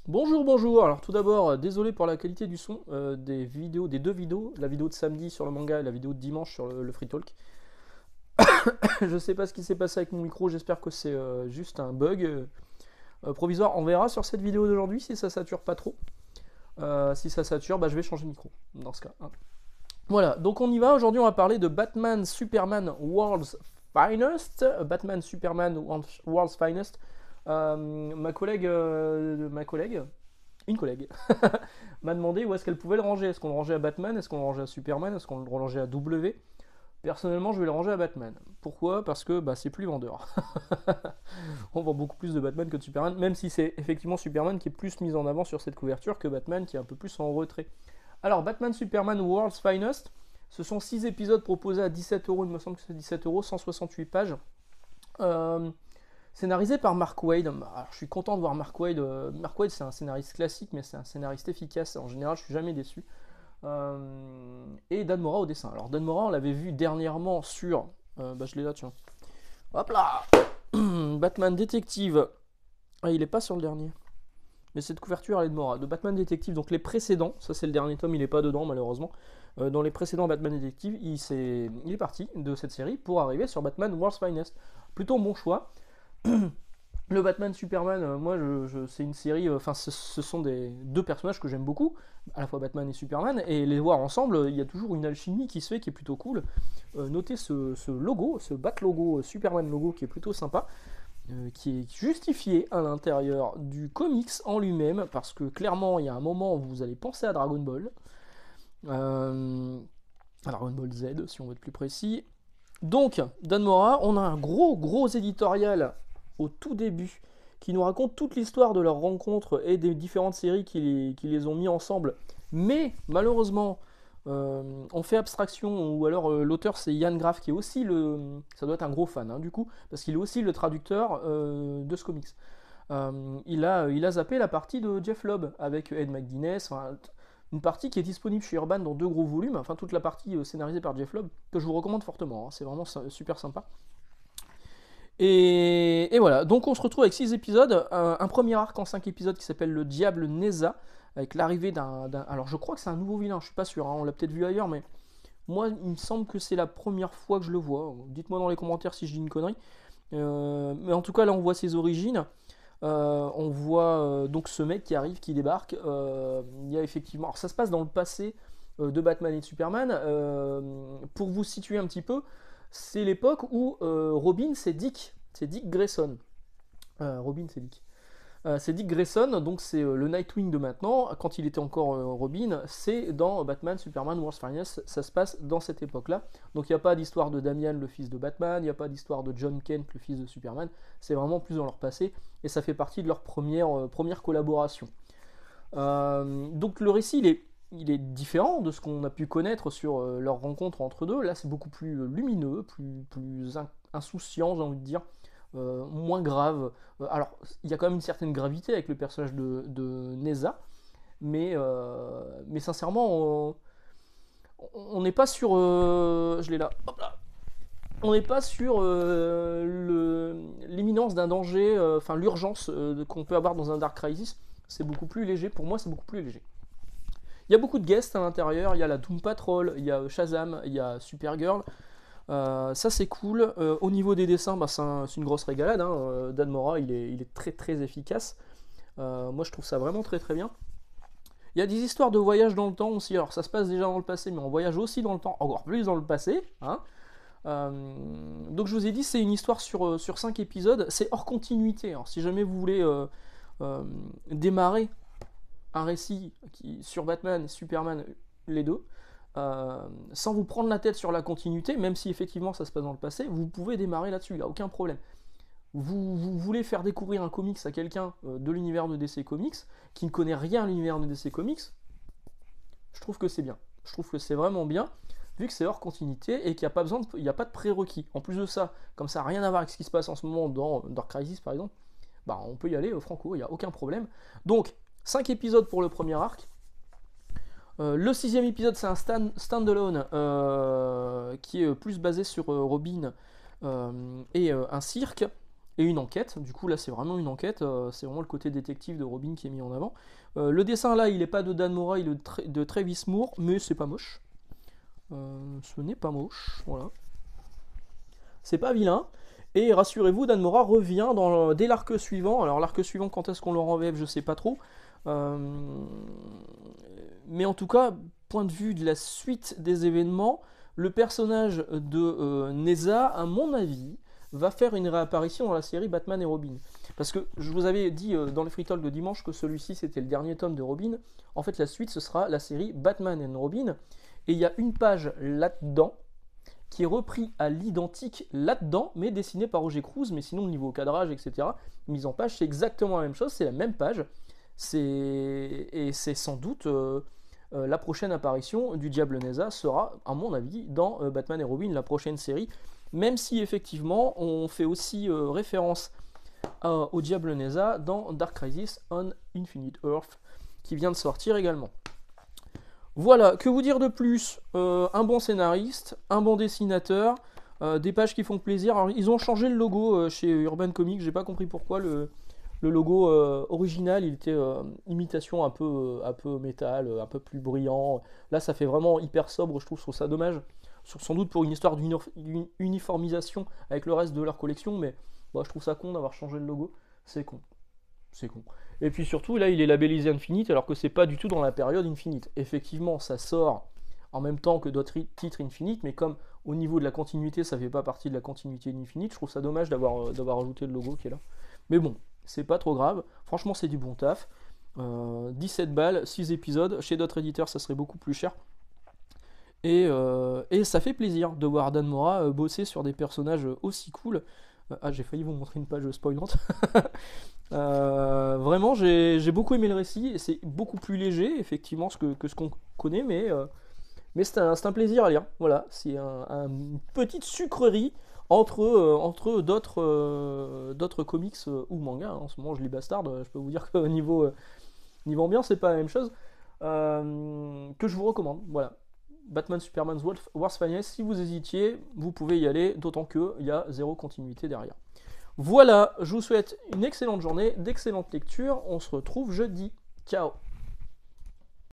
Bonjour, bonjour. Alors tout d'abord, désolé pour la qualité du son des deux vidéos, la vidéo de samedi sur le manga et la vidéo de dimanche sur le Free Talk. Je sais pas ce qui s'est passé avec mon micro, j'espère que c'est juste un bug provisoire. On verra sur cette vidéo d'aujourd'hui si ça sature pas trop. Si ça sature, bah, je vais changer de micro dans ce cas, hein. Voilà, donc on y va. Aujourd'hui, on va parler de Batman Superman World's Finest. Batman Superman World's Finest. Ma collègue, une collègue, m'a demandé où est-ce qu'elle pouvait le ranger. Est-ce qu'on le rangeait à Batman? Est-ce qu'on le rangeait à Superman? Est-ce qu'on le rangeait à W? Personnellement, je vais le ranger à Batman. Pourquoi? Parce que bah, c'est plus vendeur. On vend beaucoup plus de Batman que de Superman, même si c'est effectivement Superman qui est plus mis en avant sur cette couverture que Batman qui est un peu plus en retrait. Alors, Batman Superman World's Finest, ce sont 6 épisodes proposés à 17€, il me semble que c'est 17€, 168 pages. Euh, Scénarisé par Mark Waid. Alors, je suis content de voir Mark Waid. Mark Waid, c'est un scénariste classique, mais c'est un scénariste efficace. En général, je suis jamais déçu. Et Dan Mora au dessin. Alors, Dan Mora, on l'avait vu dernièrement sur. Bah, je l'ai là, tiens. Hop là. Batman Détective. Ah, il est pas sur le dernier. Mais cette couverture, elle est de Mora. De Batman Détective, donc les précédents. Ça, c'est le dernier tome, il est pas dedans, malheureusement. Dans les précédents Batman Détective, il est parti de cette série pour arriver sur Batman World's Finest. Plutôt bon choix. Le Batman Superman, moi, c'est une série. Enfin, ce sont deux personnages que j'aime beaucoup, à la fois Batman et Superman, et les voir ensemble, il y a toujours une alchimie qui se fait, qui est plutôt cool. Notez ce logo, ce Bat logo, Superman logo, qui est plutôt sympa, qui est justifié à l'intérieur du comics en lui-même, parce que clairement, il y a un moment où vous allez penser à Dragon Ball, à Dragon Ball Z, si on veut être plus précis. Donc, Dan Mora, on a un gros éditorial au tout début qui nous raconte toute l'histoire de leur rencontre et des différentes séries qui les ont mis ensemble. Mais malheureusement, on fait abstraction, ou alors l'auteur c'est Yann Graff qui est aussi ça doit être un gros fan, hein, du coup, parce qu'il est aussi le traducteur de ce comics. Il a zappé la partie de Jeff Lobb avec Ed McGuinness, une partie qui est disponible chez Urban dans 2 gros volumes, enfin toute la partie scénarisée par Jeff Lobb, que je vous recommande fortement, hein, c'est vraiment super sympa. Et voilà, donc on se retrouve avec 6 épisodes, un premier arc en 5 épisodes qui s'appelle Le Diable Neza, avec l'arrivée alors je crois que c'est un nouveau vilain, je suis pas sûr, hein, on l'a peut-être vu ailleurs, mais moi il me semble que c'est la première fois que je le vois. Dites-moi dans les commentaires si je dis une connerie. Mais en tout cas là on voit ses origines. On voit donc ce mec qui arrive, qui débarque. Il y a effectivement. Alors ça se passe dans le passé de Batman et de Superman. Pour vous situer un petit peu, c'est l'époque où Robin, c'est Dick. C'est Dick Grayson. Robin, c'est Dick. C'est Dick Grayson, donc c'est le Nightwing de maintenant. Quand il était encore Robin, c'est dans Batman, Superman, World's Finest, ça se passe dans cette époque-là. Donc il n'y a pas d'histoire de Damian, le fils de Batman, il n'y a pas d'histoire de John Kent, le fils de Superman. C'est vraiment plus dans leur passé, et ça fait partie de leur première collaboration. Donc le récit, il est différent de ce qu'on a pu connaître sur leur rencontre entre deux. Là, c'est beaucoup plus lumineux, plus insouciant, j'ai envie de dire. Moins grave. Alors, il y a quand même une certaine gravité avec le personnage de Neza, mais sincèrement, on n'est pas sur. Je l'ai là. Hop là. On n'est pas sur l'imminence d'un danger, enfin l'urgence qu'on peut avoir dans un Dark Crisis. C'est beaucoup plus léger. Pour moi, c'est beaucoup plus léger. Il y a beaucoup de guests à l'intérieur. Il y a la Doom Patrol, il y a Shazam, il y a Supergirl. Ça c'est cool. Au niveau des dessins, bah, c'est une grosse régalade, hein. Dan Mora, il est très efficace. Moi je trouve ça vraiment très bien. Il y a des histoires de voyage dans le temps aussi. Alors ça se passe déjà dans le passé, mais on voyage aussi dans le temps, encore plus dans le passé, hein. Donc je vous ai dit, c'est une histoire sur 5 épisodes. C'est hors continuité. Alors si jamais vous voulez démarrer un récit sur Batman et Superman, les deux, sans vous prendre la tête sur la continuité, même si effectivement ça se passe dans le passé, vous pouvez démarrer là-dessus, il n'y a aucun problème. Vous voulez faire découvrir un comics à quelqu'un de l'univers de DC Comics, qui ne connaît rien à l'univers de DC Comics, je trouve que c'est bien. Je trouve que c'est vraiment bien, vu que c'est hors continuité et qu'il n'y a pas de prérequis. En plus de ça, comme ça n'a rien à voir avec ce qui se passe en ce moment dans Dark Crisis par exemple, bah on peut y aller franco, il n'y a aucun problème. Donc, 5 épisodes pour le premier arc. Le 6ème épisode, c'est un standalone qui est plus basé sur Robin et un cirque. et une enquête. Du coup là c'est vraiment une enquête, c'est vraiment le côté détective de Robin qui est mis en avant. Le dessin là il n'est pas de Dan Mora, il est de Travis Moore, mais c'est pas moche. Ce n'est pas moche, voilà. C'est pas vilain. Et rassurez-vous, Dan Mora revient dès l'arc suivant. Alors l'arc suivant, quand est-ce qu'on le rend en VF, je sais pas trop. Mais en tout cas, point de vue de la suite des événements, le personnage de Neza, à mon avis, va faire une réapparition dans la série Batman et Robin. Parce que je vous avais dit dans les Free Talk de dimanche que celui-ci c'était le dernier tome de Robin. En fait, la suite ce sera la série Batman and Robin. Et il y a une page là-dedans qui est repris à l'identique là-dedans, mais dessiné par Roger Cruz, mais sinon au niveau cadrage, etc., mise en page, c'est exactement la même chose, c'est la même page. Et c'est sans doute la prochaine apparition du Diable Neza sera, à mon avis, dans Batman et Robin, la prochaine série, même si effectivement on fait aussi référence au Diable Neza dans Dark Crisis on Infinite Earth, qui vient de sortir également. Voilà, que vous dire de plus? Un bon scénariste, un bon dessinateur, des pages qui font plaisir. Alors, ils ont changé le logo chez Urban Comics, j'ai pas compris pourquoi. Le logo original, il était imitation un peu métal, un peu plus brillant. Là, ça fait vraiment hyper sobre, je trouve ça dommage. Sans doute pour une histoire d'uniformisation avec le reste de leur collection, mais bon, je trouve ça con d'avoir changé le logo. C'est con. C'est con. Et puis surtout, là, il est labellisé Infinite, alors que c'est pas du tout dans la période Infinite. Effectivement, ça sort en même temps que d'autres titres Infinite, mais comme au niveau de la continuité, ça fait pas partie de la continuité d'Infinite, je trouve ça dommage d'avoir ajouté le logo qui est là. Mais bon, c'est pas trop grave. Franchement, c'est du bon taf. 17 balles, 6 épisodes. Chez d'autres éditeurs, ça serait beaucoup plus cher. Et ça fait plaisir de voir Dan Mora bosser sur des personnages aussi cool. Ah, j'ai failli vous montrer une page spoilante. Vraiment, j'ai beaucoup aimé le récit, et c'est beaucoup plus léger, effectivement, que ce qu'on connaît, mais c'est un plaisir à lire. Voilà, c'est une petite sucrerie entre d'autres comics ou mangas. En ce moment, je lis Bastard, je peux vous dire qu'au niveau ambiance, c'est pas la même chose. Que je vous recommande, voilà. Batman Superman's World's Finest, si vous hésitiez, vous pouvez y aller, d'autant qu'il y a zéro continuité derrière. Voilà, je vous souhaite une excellente journée, d'excellentes lectures, on se retrouve jeudi. Ciao.